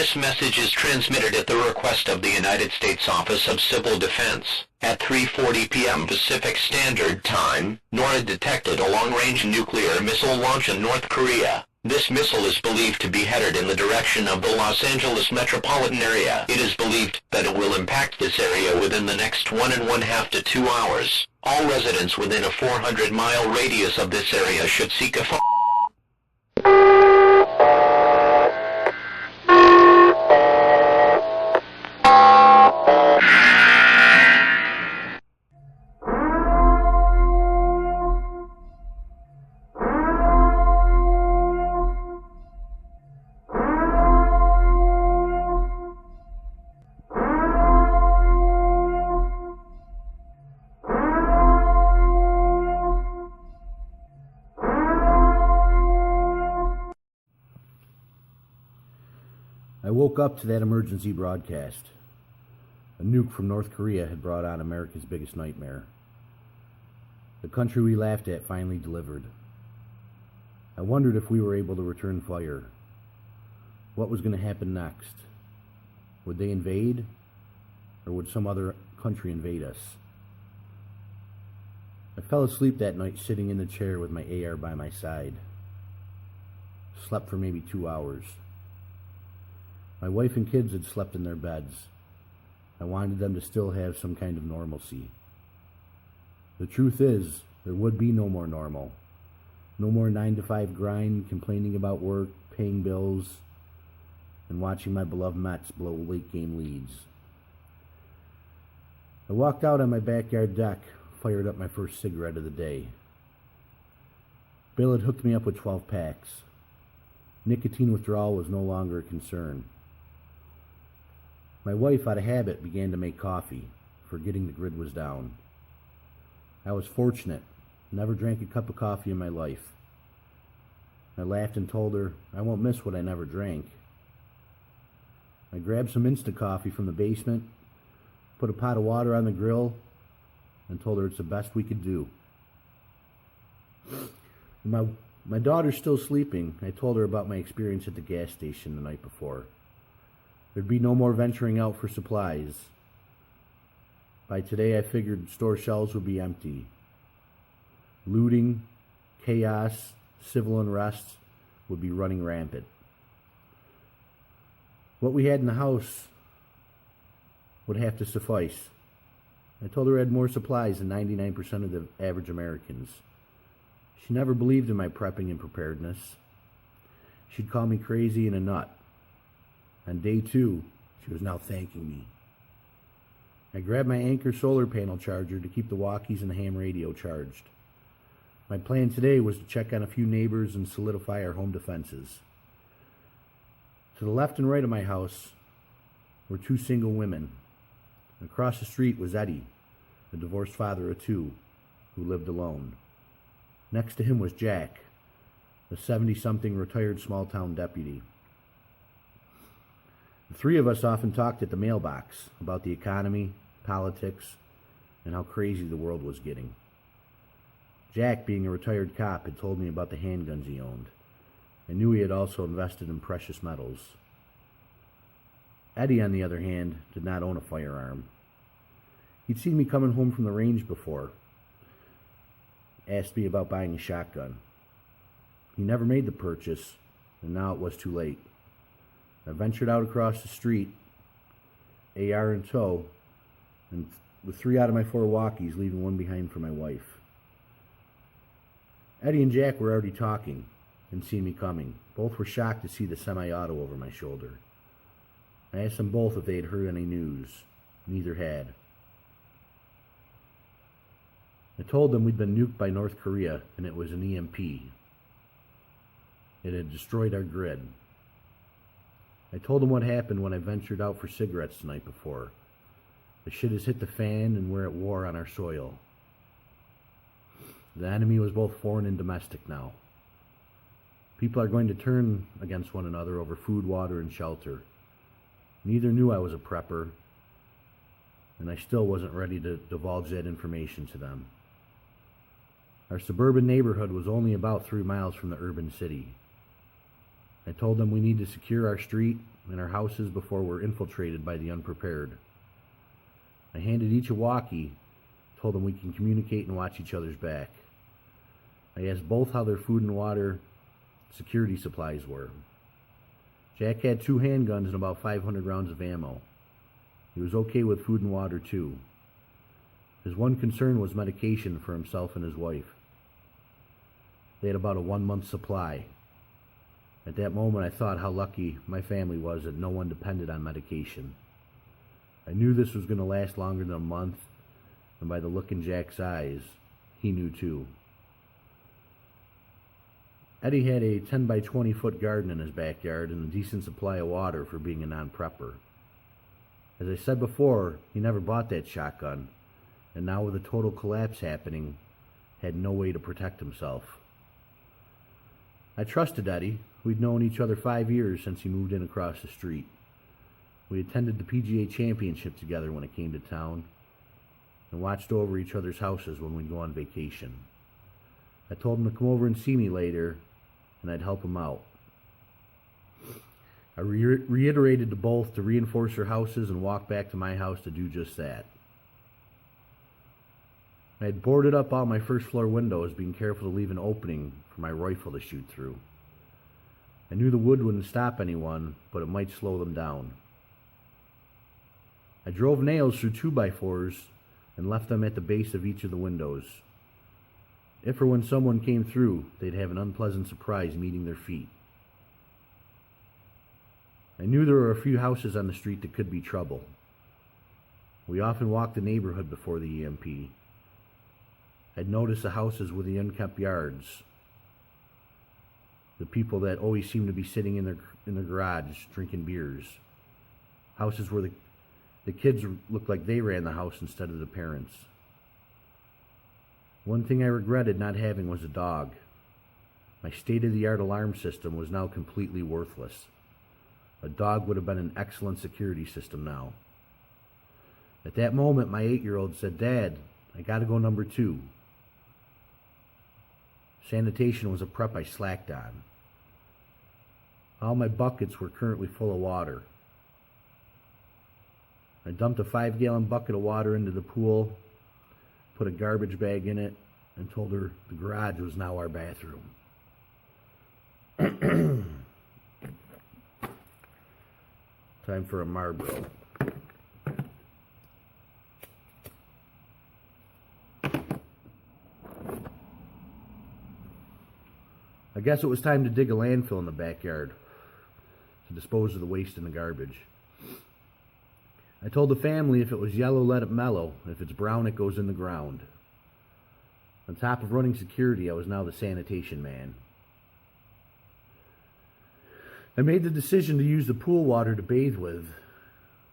This message is transmitted at the request of the United States Office of Civil Defense. At 3:40 p.m. Pacific Standard Time, NORAD detected a long-range nuclear missile launch in North Korea. This missile is believed to be headed in the direction of the Los Angeles metropolitan area. It is believed that it will impact this area within the next 1.5 to 2 hours. All residents within a 400-mile radius of this area should seek a I woke up to that emergency broadcast. A nuke from North Korea had brought on America's biggest nightmare. The country we laughed at finally delivered. I wondered if we were able to return fire. What was going to happen next? Would they invade? Or would some other country invade us? I fell asleep that night sitting in the chair with my AR by my side. Slept for maybe 2 hours. My wife and kids had slept in their beds. I wanted them to still have some kind of normalcy. The truth is, there would be no more normal. No more 9-to-5 grind, complaining about work, paying bills, and watching my beloved Mets blow late-game leads. I walked out on my backyard deck, fired up my first cigarette of the day. Bill had hooked me up with 12 packs. Nicotine withdrawal was no longer a concern. My wife, out of habit, began to make coffee, forgetting the grid was down. I was fortunate. Never drank a cup of coffee in my life. I laughed and told her I won't miss what I never drank. I grabbed some instant coffee from the basement, put a pot of water on the grill, and told her it's the best we could do. My daughter's still sleeping. I told her about my experience at the gas station the night before. There'd be no more venturing out for supplies. By today, I figured store shelves would be empty. Looting, chaos, civil unrest would be running rampant. What we had in the house would have to suffice. I told her I had more supplies than 99% of the average Americans. She never believed in my prepping and preparedness. She'd call me crazy and a nut. On day 2, she was now thanking me. I grabbed my Anchor solar panel charger to keep the walkies and the ham radio charged. My plan today was to check on a few neighbors and solidify our home defenses. To the left and right of my house were 2 single women. Across the street was Eddie, the divorced father of 2, who lived alone. Next to him was Jack, the 70-something retired small-town deputy. The 3 of us often talked at the mailbox about the economy, politics, and how crazy the world was getting. Jack, being a retired cop, had told me about the handguns he owned. I knew he had also invested in precious metals. Eddie, on the other hand, did not own a firearm. He'd seen me coming home from the range before, asked me about buying a shotgun. He never made the purchase, and now it was too late. I ventured out across the street, AR in tow, and with 3 out of my 4 walkies, leaving 1 behind for my wife. Eddie and Jack were already talking and seen me coming. Both were shocked to see the semi-auto over my shoulder. I asked them both if they had heard any news. Neither had. I told them we'd been nuked by North Korea, and it was an EMP. It had destroyed our grid. I told them what happened when I ventured out for cigarettes the night before. The shit has hit the fan, and we're at war on our soil. The enemy was both foreign and domestic now. People are going to turn against one another over food, water, and shelter. Neither knew I was a prepper, and I still wasn't ready to divulge that information to them. Our suburban neighborhood was only about 3 miles from the urban city. I told them we need to secure our street in our houses before we're infiltrated by the unprepared. I handed each a walkie, told them we can communicate and watch each other's back. I asked both how their food and water security supplies were. Jack had 2 handguns and about 500 rounds of ammo. He was okay with food and water too. His one concern was medication for himself and his wife. They had about a 1-month supply. At that moment, I thought how lucky my family was that no one depended on medication. I knew this was going to last longer than a month, and by the look in Jack's eyes, he knew too. Eddie had a 10 by 20 foot garden in his backyard and a decent supply of water for being a non-prepper. As I said before, he never bought that shotgun, and now with a total collapse happening, had no way to protect himself. I trusted Eddie. We'd known each other 5 years since he moved in across the street. We attended the PGA Championship together when it came to town, and watched over each other's houses when we'd go on vacation. I told him to come over and see me later, and I'd help him out. I reiterated to both to reinforce their houses and walk back to my house to do just that. I had boarded up all my first floor windows, being careful to leave an opening for my rifle to shoot through. I knew the wood wouldn't stop anyone, but it might slow them down. I drove nails through 2x4s and left them at the base of each of the windows. If or when someone came through, they'd have an unpleasant surprise meeting their feet. I knew there were a few houses on the street that could be trouble. We often walked the neighborhood before the EMP. I'd noticed the houses with the unkept yards. The people that always seemed to be sitting in their garage drinking beers. Houses where the kids looked like they ran the house instead of the parents. One thing I regretted not having was a dog. My state-of-the-art alarm system was now completely worthless. A dog would have been an excellent security system now. At that moment, my 8-year-old said, "Dad, I gotta go number 2. Sanitation was a prep I slacked on. All my buckets were currently full of water. I dumped a 5-gallon bucket of water into the pool, put a garbage bag in it, and told her the garage was now our bathroom. Time for a Marlboro. I guess it was time to dig a landfill in the backyard to dispose of the waste and the garbage. I told the family if it was yellow, let it mellow. If it's brown, it goes in the ground. On top of running security, I was now the sanitation man. I made the decision to use the pool water to bathe with.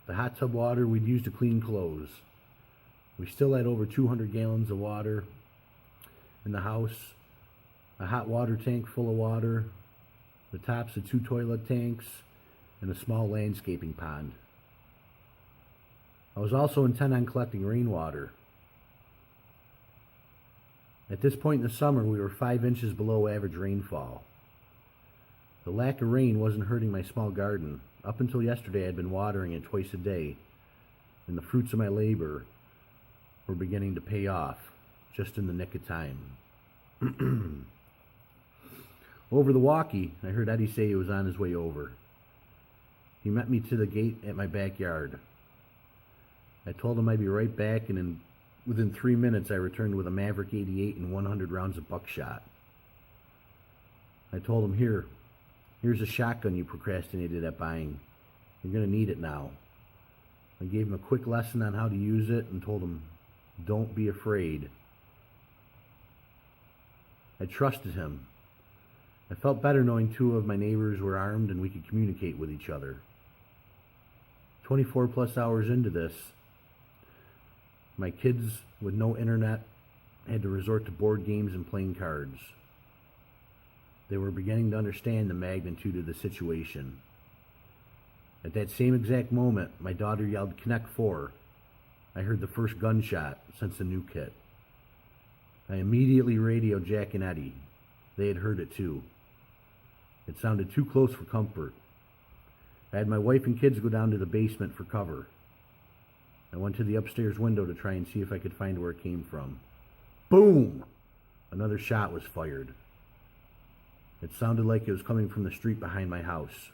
The hot tub water we'd use to clean clothes. We still had over 200 gallons of water in the house, a hot water tank full of water, the tops of 2 toilet tanks, and a small landscaping pond. I was also intent on collecting rainwater. At this point in the summer, we were 5 inches below average rainfall. The lack of rain wasn't hurting my small garden. Up until yesterday, I'd been watering it twice a day, and the fruits of my labor were beginning to pay off, just in the nick of time. Over the walkie, I heard Eddie say he was on his way over. He met me to the gate at my backyard. I told him I'd be right back, and within 3 minutes I returned with a Maverick 88 and 100 rounds of buckshot. I told him, here's a shotgun you procrastinated at buying. You're going to need it now. I gave him a quick lesson on how to use it and told him, don't be afraid. I trusted him. I felt better knowing 2 of my neighbors were armed and we could communicate with each other. 24 plus hours into this, my kids with no internet had to resort to board games and playing cards. They were beginning to understand the magnitude of the situation. At that same exact moment, my daughter yelled, "Connect 4." I heard the first gunshot since the nuke hit. I immediately radioed Jack and Eddie. They had heard it too. It sounded too close for comfort. I had my wife and kids go down to the basement for cover. I went to the upstairs window to try and see if I could find where it came from. Boom! Another shot was fired. It sounded like it was coming from the street behind my house.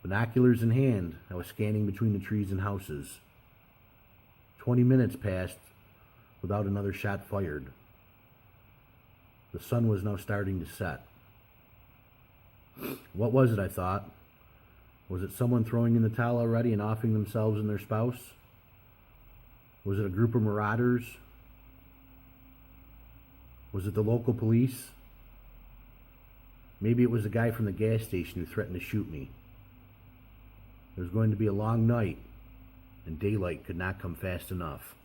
Binoculars in hand, I was scanning between the trees and houses. 20 minutes passed without another shot fired. The sun was now starting to set. What was it, I thought? Was it someone throwing in the towel already and offing themselves and their spouse? Was it a group of marauders? Was it the local police? Maybe it was the guy from the gas station who threatened to shoot me. It was going to be a long night, and daylight could not come fast enough.